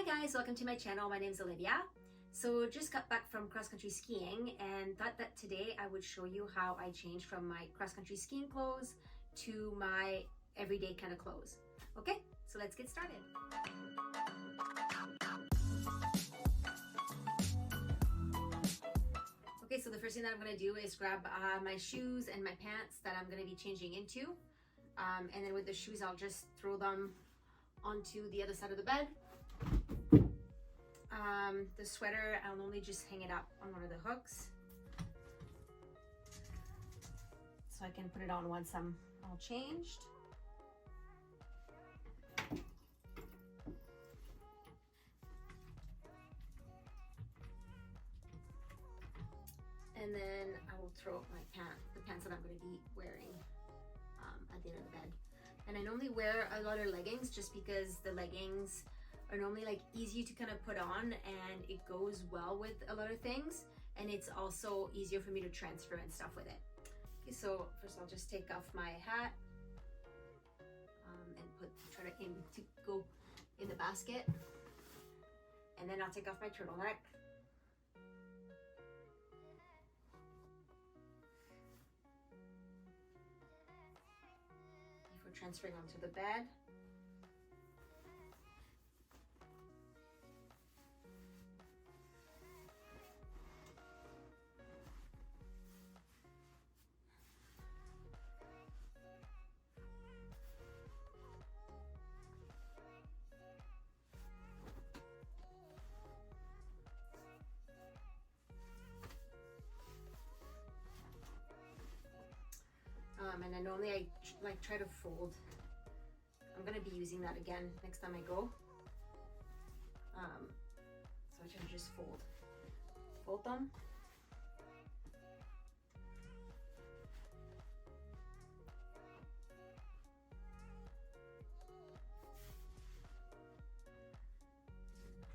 guys, welcome to my channel. My name is Olivia. So just got back from cross-country skiing and thought that today I would show you how I changed from my cross-country skiing clothes to my everyday kind of clothes. Okay, so let's get started. Okay, so the first thing that I'm going to do is grab my shoes and my pants that I'm going to be changing into. And then with the shoes, I'll just throw them onto the other side of the bed. The sweater, I'll normally just hang it up on one of the hooks, so I can put it on once I'm all changed. And then I will throw my the pants that I'm going to be wearing at the end of the bed. And I normally wear a lot of leggings just because the leggings are normally like easy to kind of put on and it goes well with a lot of things, and it's also easier for me to transfer and stuff with it. Okay, so first I'll just take off my hat and try to aim to go in the basket, and then I'll take off my turtleneck. Before transferring onto the bed. And then normally I try to fold. I'm gonna be using that again next time I go. So I try to just fold them.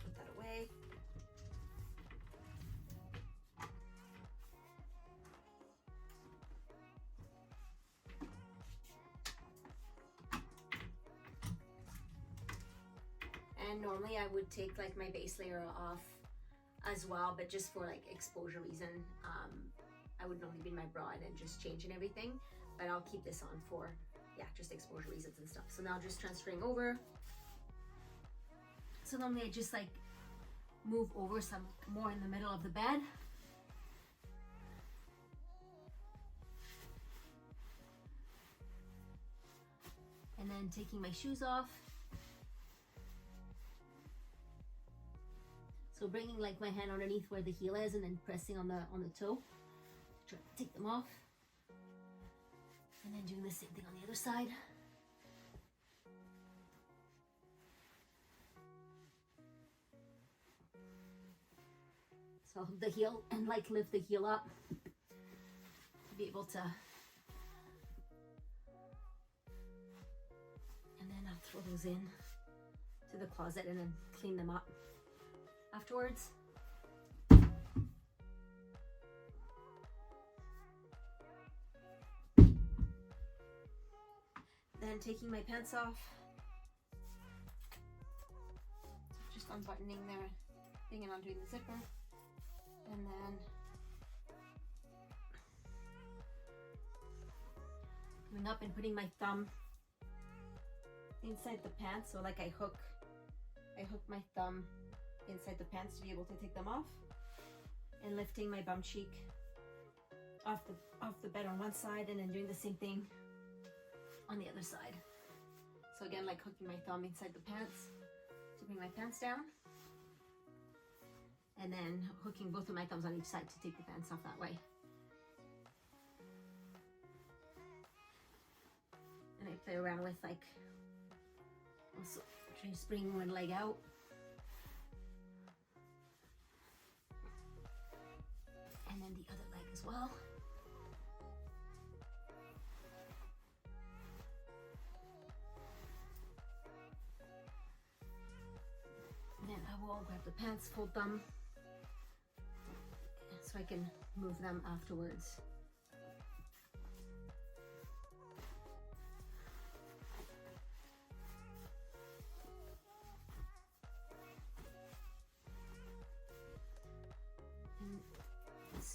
Put that away. And normally I would take like my base layer off as well, but just for like exposure reason, I would normally be in my bra and then just change and everything, but I'll keep this on for, yeah, just exposure reasons and stuff. So now just transferring over. So normally I just like move over some more in the middle of the bed. And then taking my shoes off. So bringing like my hand underneath where the heel is and then pressing on the toe. Try to take them off. And then doing the same thing on the other side. So I'll hook the heel and like lift the heel up to be able to. And then I'll throw those in to the closet and then clean them up afterwards. Then taking my pants off, just unbuttoning their thing and undoing the zipper, and then coming up and putting my thumb inside the pants. So like I hook my thumb inside the pants to be able to take them off, and lifting my bum cheek off the bed on one side, and then doing the same thing on the other side. So again, like hooking my thumb inside the pants to bring my pants down, and then hooking both of my thumbs on each side to take the pants off that way. And I play around with like also trying to spring one leg out. And then the other leg as well. And then I will grab the pants, fold them, so I can move them afterwards.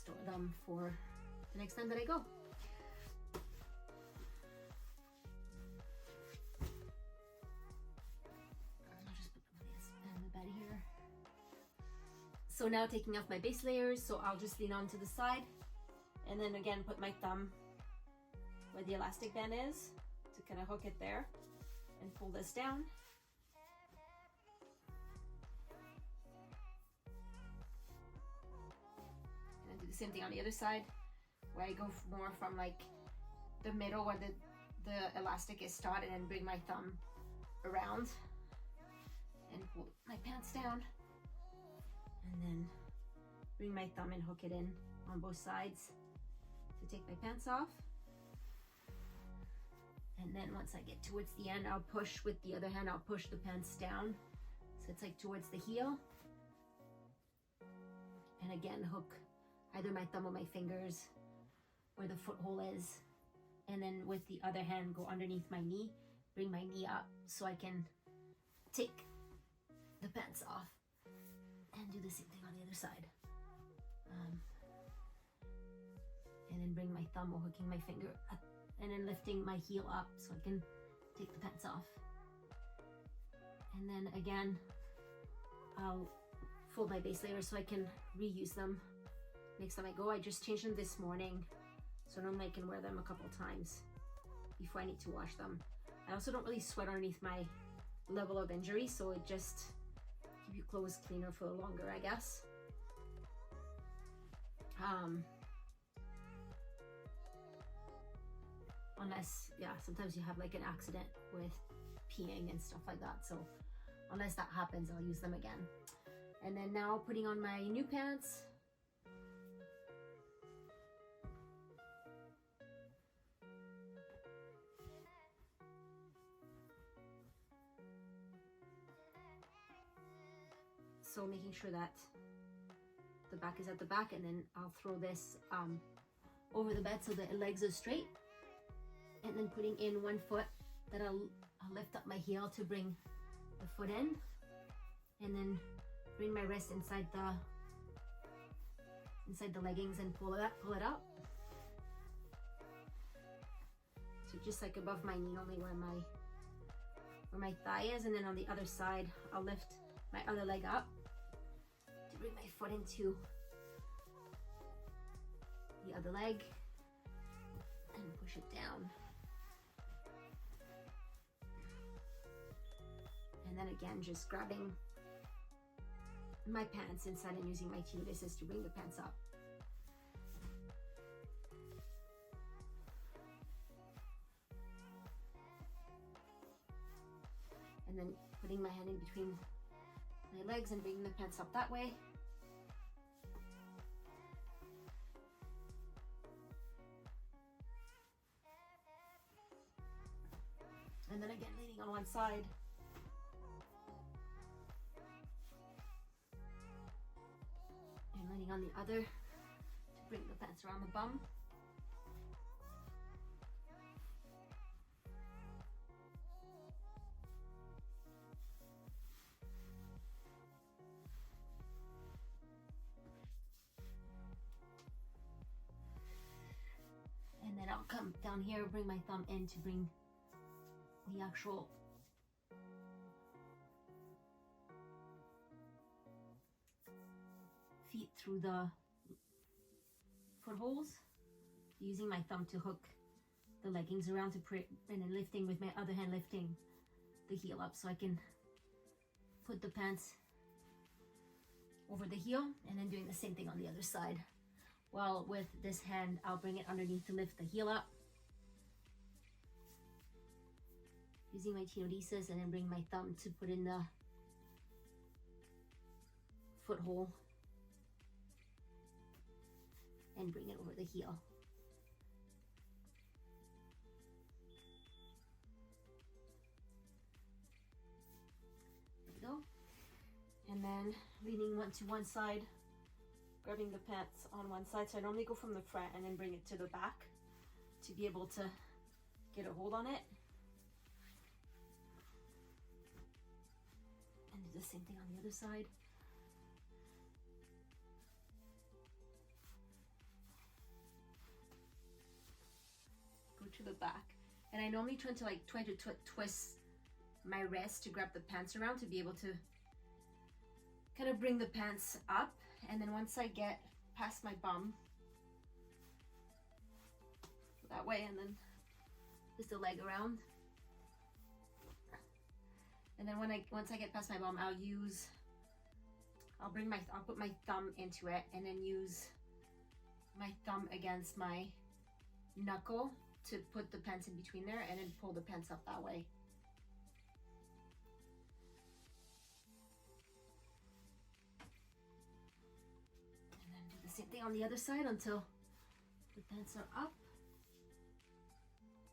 store them for the next time that I go. I'll just put them in the bed here. So now taking off my base layers, so I'll just lean onto the side and then again put my thumb where the elastic band is to kind of hook it there and pull this down. And do the same thing on the other side where I go more from like the middle where the elastic is started and bring my thumb around and pull my pants down and then bring my thumb and hook it in on both sides to take my pants off. And then once I get towards the end, I'll push with the other hand, I'll push the pants down. So it's like towards the heel. And again, hook either my thumb or my fingers where the foothold is. And then with the other hand, go underneath my knee, bring my knee up so I can take the pants off and do the same thing on the other side. And then bring my thumb or hooking my finger up and then lifting my heel up so I can take the pants off. And then again, I'll fold my base layers so I can reuse them next time I go. I just changed them this morning, so normally I can wear them a couple times before I need to wash them. I also don't really sweat underneath my level of injury, so it just keep your clothes cleaner for longer, I guess. Unless, yeah, sometimes you have like an accident with peeing and stuff like that. So unless that happens, I'll use them again. And then now putting on my new pants. So making sure that the back is at the back, and then I'll throw this over the bed so the legs are straight. And then putting in one foot that I'll lift up my heel to bring the foot in, and then bring my wrist inside the leggings and pull it up. So just like above my knee, only where my thigh is, and then on the other side I'll lift my other leg up to bring my foot into the other leg and push it down. And then again, just grabbing my pants inside and using my tunises to bring the pants up. And then putting my hand in between my legs and bringing the pants up that way. And then again, leaning on one side. And leaning on the other to bring the pants around the bum. And then I'll come down here, bring my thumb in to bring the actual feet through the footholes, using my thumb to hook the leggings around to and then lifting with my other hand, lifting the heel up so I can put the pants over the heel, and then doing the same thing on the other side. While with this hand, I'll bring it underneath to lift the heel up, using my tenodesis, and then bring my thumb to put in the foothold and bring it over the heel. There we go. And then leaning to one side, grabbing the pants on one side. So I normally go from the front and then bring it to the back to be able to get a hold on it. And do the same thing on the other side. to the back. And I normally try to twist my wrist to grab the pants around to be able to kind of bring the pants up. And then once I get past my bum, that way, and then just the leg around. And then once I get past my bum, I'll put my thumb into it and then use my thumb against my knuckle to put the pants in between there and then pull the pants up that way. And then do the same thing on the other side until the pants are up.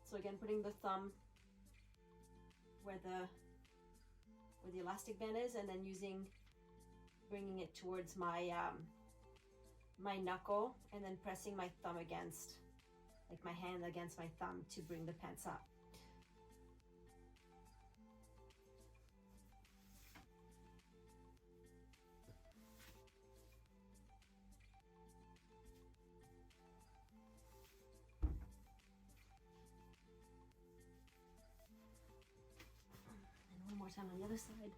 So again, putting the thumb where the elastic band is, and then bringing it towards my my knuckle, and then pressing my thumb against, like my hand against my thumb to bring the pants up. And one more time on the other side.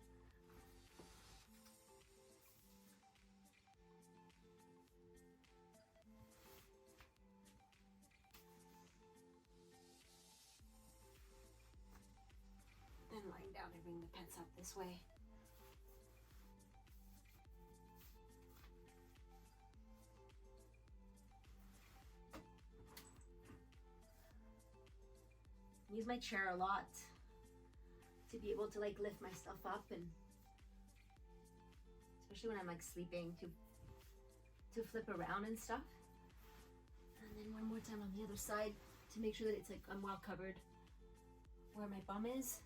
Lying down and bring the pants up this way. Use my chair a lot to be able to like lift myself up, and especially when I'm like sleeping, to flip around and stuff. And then one more time on the other side to make sure that it's like I'm well covered where my bum is,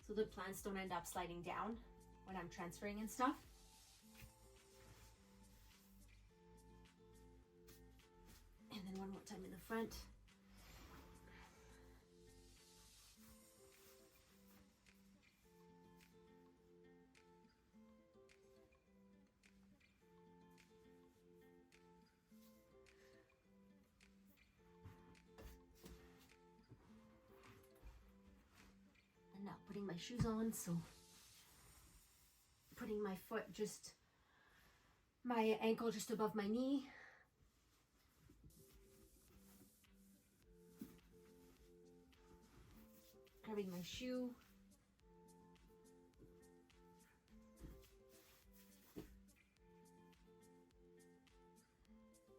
so the plants don't end up sliding down when I'm transferring and stuff. And then one more time in the front. Now putting my shoes on, so putting my foot my ankle just above my knee. Grabbing my shoe.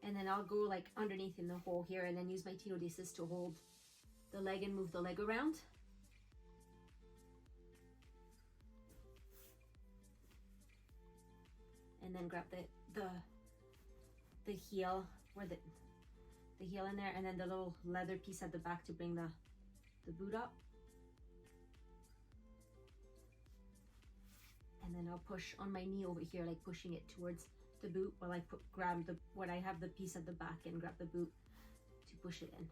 And then I'll go like underneath in the hole here, and then use my tenodesis to hold the leg and move the leg around. And then grab the heel, where the heel in there, and then the little leather piece at the back to bring the boot up. And then I'll push on my knee over here, like pushing it towards the boot while I grab I have the piece at the back and grab the boot to push it in.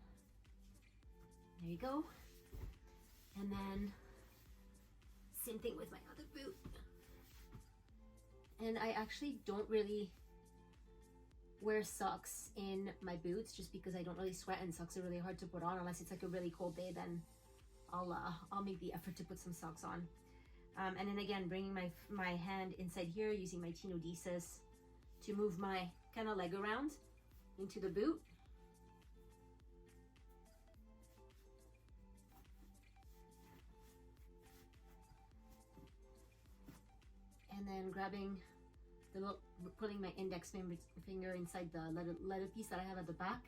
There you go. And then same thing with my other boot. And I actually don't really wear socks in my boots just because I don't really sweat, and socks are really hard to put on unless it's like a really cold day. Then I'll make the effort to put some socks on. And then again, bringing my hand inside here, using my tenodesis to move my kind of leg around into the boot. And then putting my index finger inside the leather piece that I have at the back.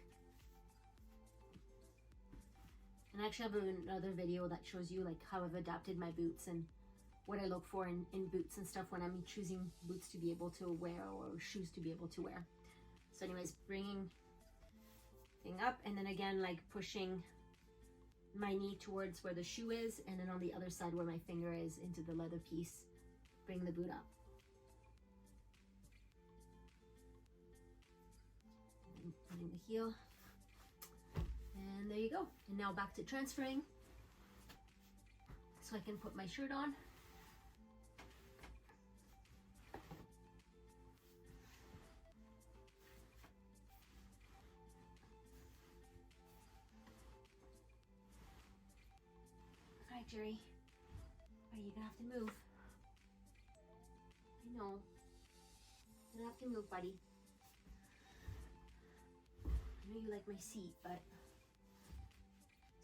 And I actually have another video that shows you like how I've adapted my boots and what I look for in boots and stuff when I'm choosing boots to be able to wear or shoes to be able to wear. So anyways, bringing thing up, and then again like pushing my knee towards where the shoe is, and then on the other side where my finger is into the leather piece, bring the boot up. And putting the heel, and there you go. And now back to transferring, so I can put my shirt on. back, Jerry. Buddy, you're gonna have to move. I know. You're gonna have to move, buddy. I know you like my seat, but...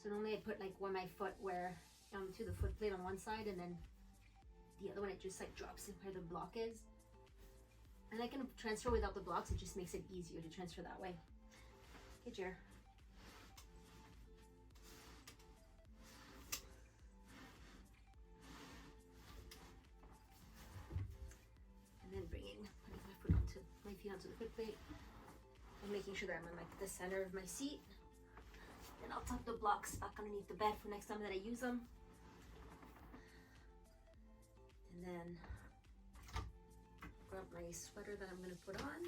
So normally I put like my foot to the foot plate on one side, and then the other one it just like drops in where the block is. And I can transfer without the blocks, it just makes it easier to transfer that way. Okay, Jer. And then putting my feet onto the foot plate, and making sure that I'm on like the center of my seat. Then I'll tuck the blocks back underneath the bed for next time that I use them. And then grab my sweater that I'm going to put on.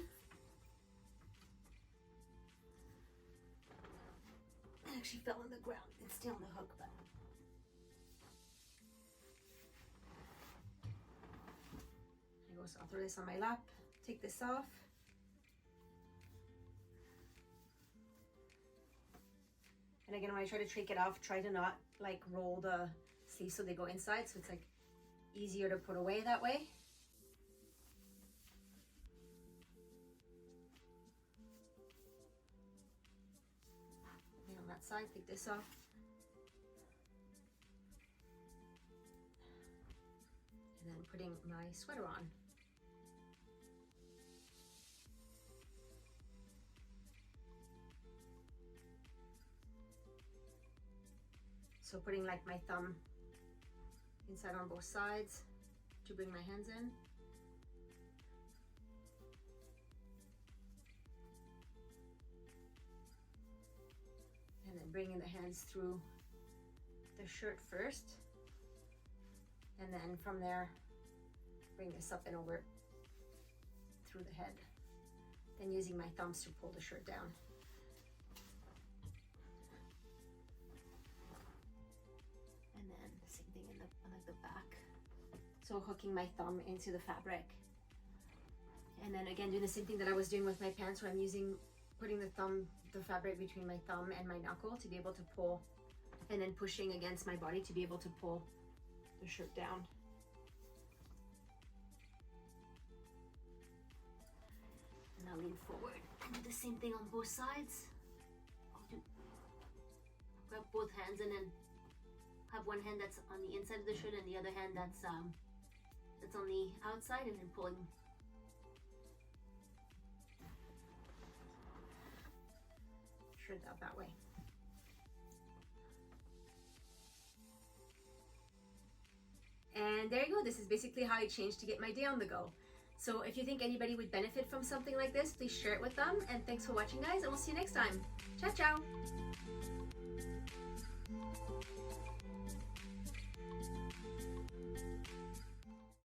It actually fell on the ground. It's still on the hook, but there you go. So I'll throw this on my lap, take this off. And again, when I try to take it off, try to not like roll the sleeves so they go inside, so it's like easier to put away that way. And on that side, take this off. And then putting my sweater on. So putting like my thumb inside on both sides to bring my hands in. And then bringing the hands through the shirt first. And then from there, bring this up and over through the head. Then using my thumbs to pull the shirt down. And then same thing on like the back. So hooking my thumb into the fabric. And then again, doing the same thing that I was doing with my pants, where I'm putting the fabric between my thumb and my knuckle to be able to pull, and then pushing against my body to be able to pull the shirt down. And I'll lean forward and do the same thing on both sides. I'll grab both hands and then have one hand that's on the inside of the shirt and the other hand that's on the outside, and then pulling. Shirt out that way. And there you go. This is basically how I changed to get my day on the go. So if you think anybody would benefit from something like this, please share it with them. And thanks for watching, guys, and we'll see you next time. Ciao, ciao.